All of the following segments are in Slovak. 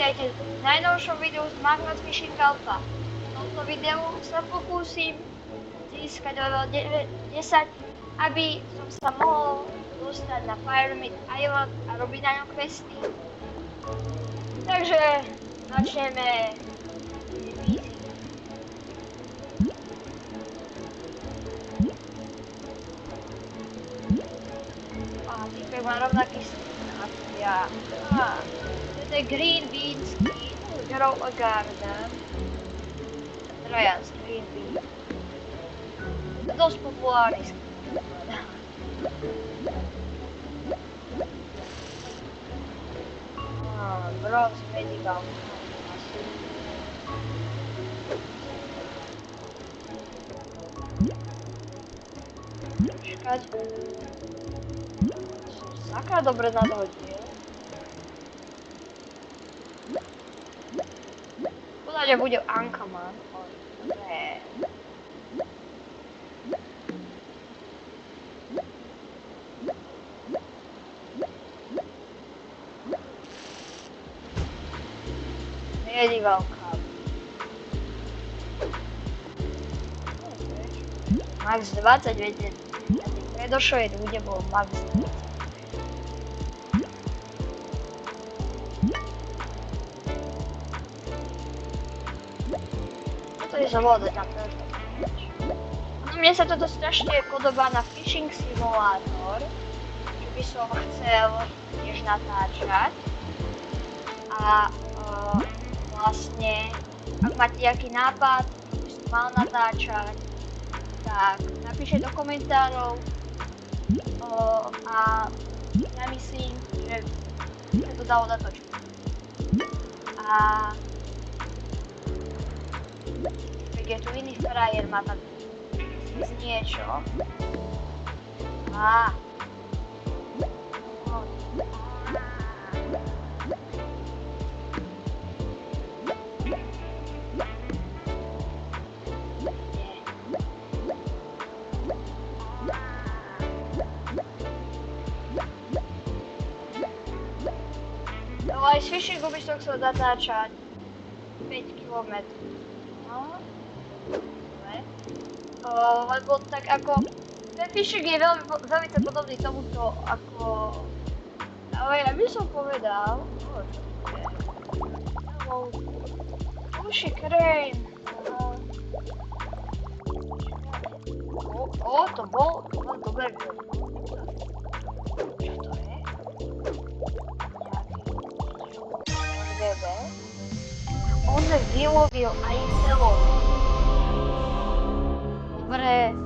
vítajte v najnovšom videu z Magnet Fishing Alpha. V tomto videu sa pokúsim získať level 10, aby som sa mohol dostať na Pyramid Island a robiť na ňom questy. Takže začneme. A týpek má rovnaký skin ako ja. To je Green Bean skin, Grow a Garden. Trojanský Green Bean. To je dosť populárny skin. Bronze Medical. Počkať. Som sakra dobre nadhodil. Podľa mňa bude Ankaman. Dobre. Medical Cup. Max 20, viete. Na tej predošlej bude bol max 20. Toto je za voda tam trošku. Mne sa toto strašne podobá na Fishing Simulator, čo by som chcel tiež natáčať. A vlastne, ak máte nejaký nápad, čo by som mal natáčať, tak napíšte do komentárov a ja myslím, že sa to dalo natočiť. A je tu iný frajer, má tam niečo. No aj z fishingu by som chcel natáčať 5 km. No. Lebo tak ako ten fishing je veľmi podobný tomuto ako... Ale ja by som povedal... Uši krejn. To bol dobre. Čo to je? Nejaký... On vylovil aj celo. Dobre,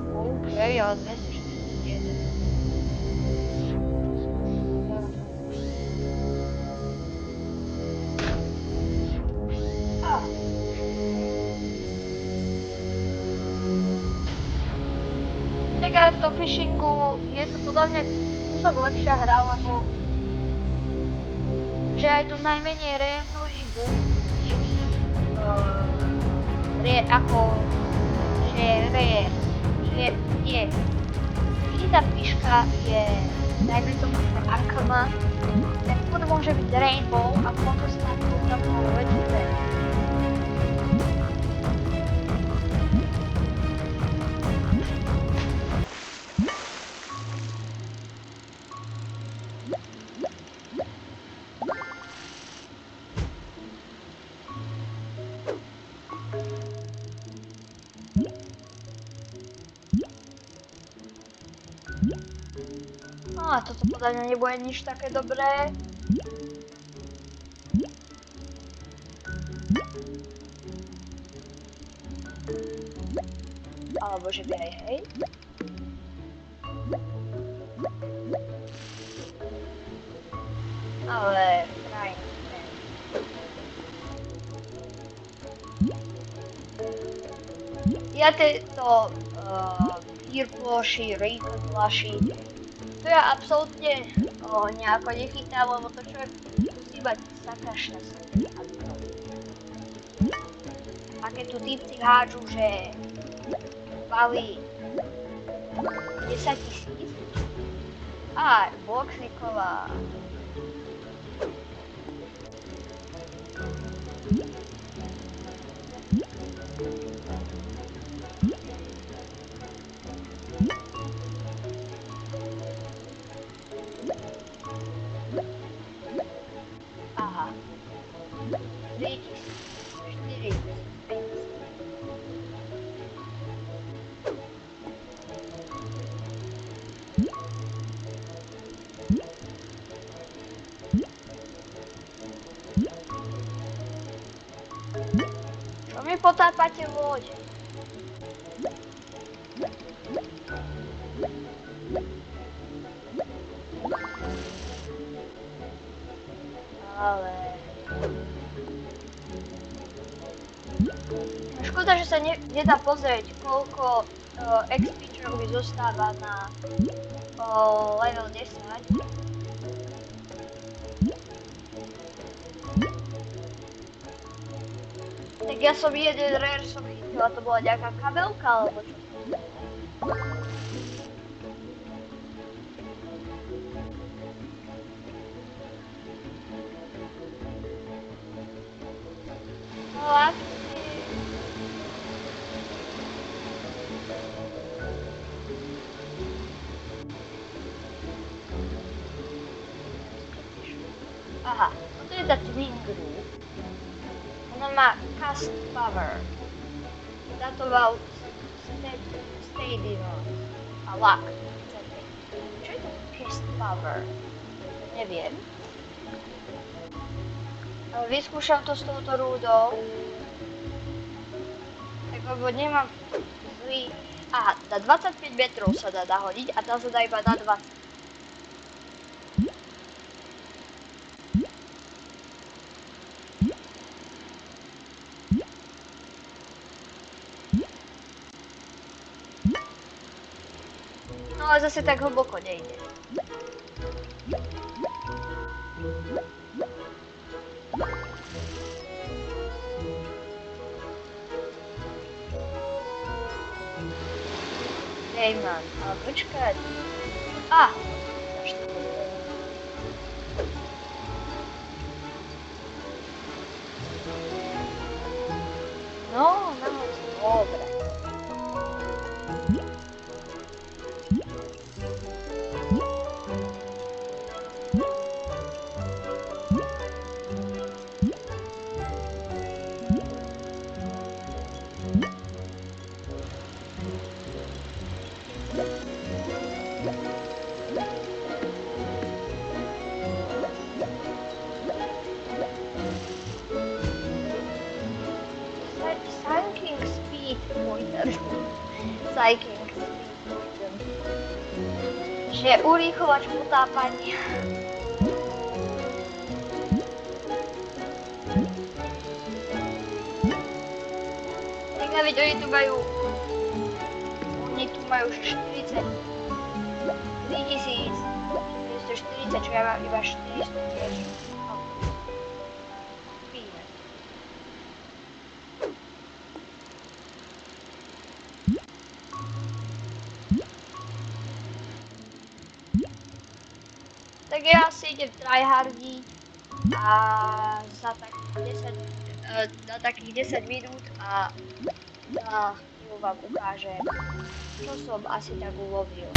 ale 241. Tak v tom fishingu je to podľa mňa kúsok lepšia hra, lebo že aj tu najmenej rejemnú rybu ako že keď tá píška je dajme tomu Akama, tak to môže byť Rainbow a potom sa tam väčšie. A toto podľa mňa nebude nič také dobré. Alebo že by aj hej. Ale krajne. Ja tieto Fear ploši, Recon ploši, to ja absolútne nejako nechytám, lebo to človek musí mať sakra šťastie. A keď tu týpci hádžu, že bali 10 000. Boxíková. potápate loď. Ale... Škoda, že sa nedá pozrieť, koľko XPčok mi zostáva na level 10. Tak ja som jeden rare som chytila, to bola nejaká kabelka alebo čo? Aha, toto je tá Twin Group. Ona má cast power. Táto má stadium a luck. Čo je to cast power? Neviem. Ale vyskúšam to s touto rúdou. Tak lebo nemám zlý... Aha, na 25 metrov sa dá nahodiť a tá sa dá iba na 20. No ale zase tak hlboko nejde. Dejman, ale počkať. No, dobre. Psychic speed pointer. Že je urýchlovač potápania. Tak veď oni tu majú už 40 440, čo ja mám iba 400 tiež. Tak ja si idem tryhardiť a za takých 10 minút a vám ukážem, čo som asi tak ulovil.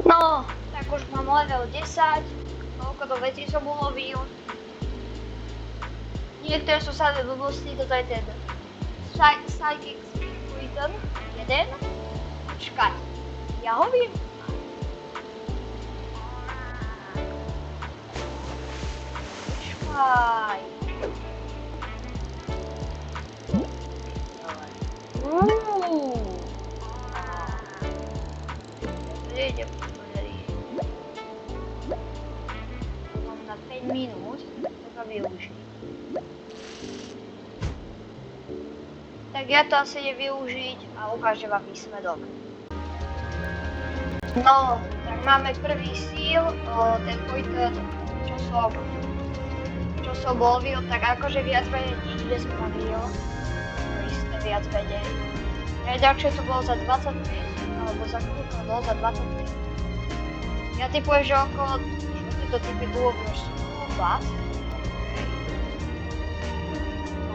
No, tak už mám level 10, koľko to vecí som ulovil. Niektoré sú samé blbosti, toto je ten Psychic Poison, jeden. Počkaj, ja ho vím. Počkaj. Idem podariť. Mám na 5 minút, to využiť. Tak ja to asi idem využiť a ukážem vám výsledok. No, tak máme prvý síl, ten pointer, čo som lovil, tak akože viac menej nič nespravil. Isté viac menej. Najďalšie to bolo za 25, alebo za koľko bolo za 25. Ja typujem, že okolo, čo tieto typy bolo okolo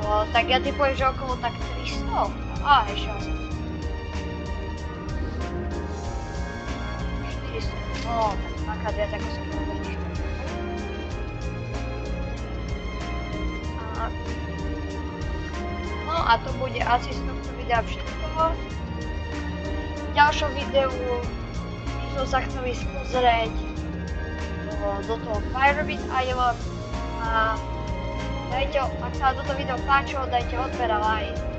20. Tak ja typujem, že okolo tak 300. Ešte asi. by som, no, tak dvakrát viac ako som bol totiž. No a to bude asi z tohto videa všetko. V ďalšom videu by som sa chcel ísť pozrieť do toho Firebit Island a dajte, ak sa toto video páčilo, dajte odber a like.